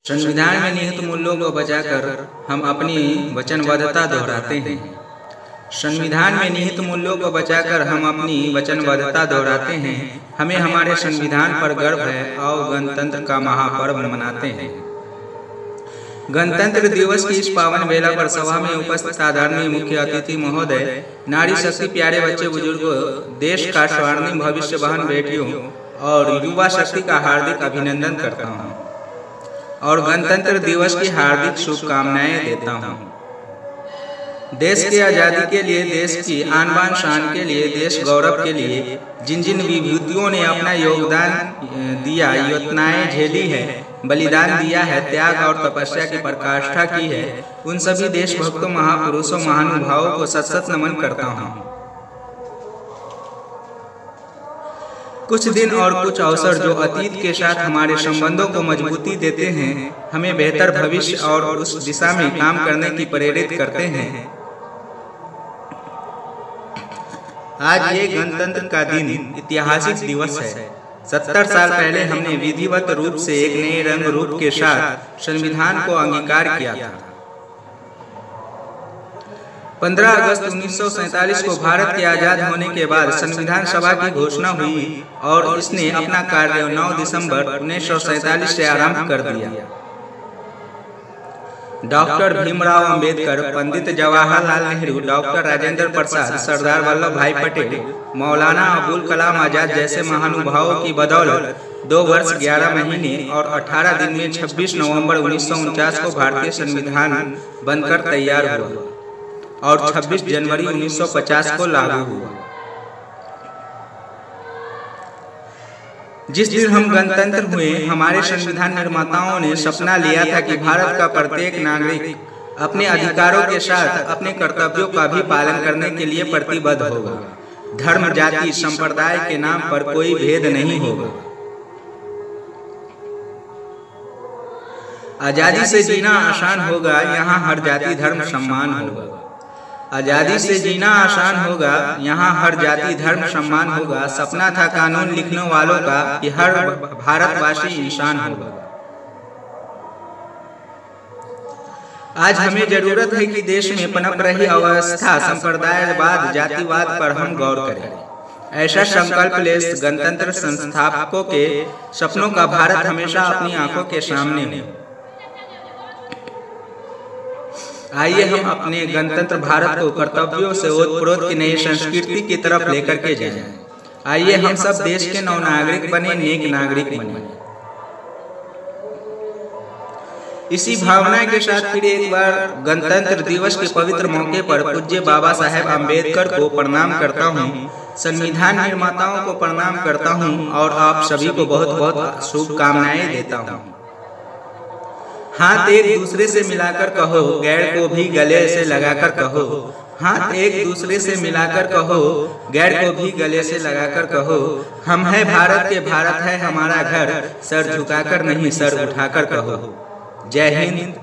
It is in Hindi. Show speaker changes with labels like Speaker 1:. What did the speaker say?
Speaker 1: संविधान में निहित मूल्यों को बचाकर हम अपनी वचनबद्धता दोहराते हैं। संविधान में निहित मूल्यों को बचाकर हम अपनी वचनबद्धता दोहराते हैं। हमें हमारे संविधान पर गर्व है और गणतंत्र का महापर्व मनाते हैं। गणतंत्र दिवस की इस पावन बेला पर सभा में उपस्थित आदरणीय मुख्य अतिथि महोदय, नारी शक्ति, प्यारे बच्चे, बुजुर्गों, देश का स्वर्णिम भविष्य बहन बेटियों और युवा शक्ति का हार्दिक अभिनंदन करता हूँ और गणतंत्र दिवस की हार्दिक शुभकामनाएं देता हूँ। देश की आज़ादी के लिए, देश की आन बान शान के लिए, देश गौरव के लिए जिन जिन विभूतियों ने अपना योगदान दिया, यातनाएं झेली है, बलिदान दिया है, त्याग और तपस्या की पराकाष्ठा की है, उन सभी देशभक्तों, महापुरुषों, महानुभावों को सत सत नमन करता हूँ। कुछ दिन और कुछ अवसर जो अतीत के साथ हमारे संबंधों को मजबूती देते हैं, हमें बेहतर भविष्य और उस दिशा में काम करने की प्रेरित करते हैं। आज ये गणतंत्र का दिन ऐतिहासिक दिवस है। 70 साल पहले हमने विधिवत रूप से एक नए रंग रूप के साथ संविधान को अंगीकार किया था। 15 अगस्त 1947 को भारत के आजाद होने के बाद संविधान सभा की घोषणा हुई और इसने अपना कार्य 9 दिसंबर 1947 से आरंभ कर दिया। डॉक्टर भीमराव अंबेडकर, पंडित जवाहरलाल नेहरू, डॉक्टर राजेंद्र प्रसाद, सरदार वल्लभ भाई पटेल, मौलाना अबुल कलाम आजाद जैसे महानुभावों की बदौलत 2 वर्ष 11 महीने और 18 दिन में 26 नवंबर 1949 को भारतीय संविधान बनकर तैयार हुआ और 26 जनवरी 1950 को लागू हुआ। जिस दिन हम गणतंत्र हुए, हमारे संविधान निर्माताओं ने सपना लिया था कि भारत का प्रत्येक नागरिक अपने अधिकारों के साथ अपने कर्तव्यों का भी पालन करने के लिए प्रतिबद्ध होगा। धर्म, जाति, संप्रदाय के नाम पर कोई भेद नहीं होगा। आजादी से जीना आसान होगा, यहाँ हर जाति धर्म सम्मान होगा। आजादी से जीना आसान होगा, यहाँ हर जाति धर्म सम्मान होगा। सपना था कानून लिखने वालों का कि हर भारतवासी इंसान होगा। आज हमें जरूरत है कि देश में पनप रही अवस्था संप्रदायवाद, जातिवाद पर हम गौर करें। ऐसा संकल्प ले गणतंत्र संस्थापकों के सपनों का भारत हमेशा अपनी आंखों के सामने हो। आइए हम अपने गणतंत्र भारत को कर्तव्यों से ओतप्रोत की नई संस्कृति की तरफ लेकर के जाएं। आइए हम सब देश के नव नागरिक बने, नेक नागरिक बने। इसी भावना के साथ फिर एक बार गणतंत्र दिवस के पवित्र मौके पर पूज्य बाबा साहेब अम्बेडकर को प्रणाम करता हूँ, संविधान निर्माताओं को प्रणाम करता हूँ और आप सभी को बहुत बहुत शुभकामनाएं देता हूँ। हाथ एक दूसरे से मिलाकर कहो, गैर को भी गले से लगाकर कहो। हाथ एक दूसरे से मिलाकर कहो, गैर को भी गले से लगाकर कहो। हम है भारत के, भारत है हमारा घर, सर झुकाकर नहीं सर उठाकर कहो। जय हिंद,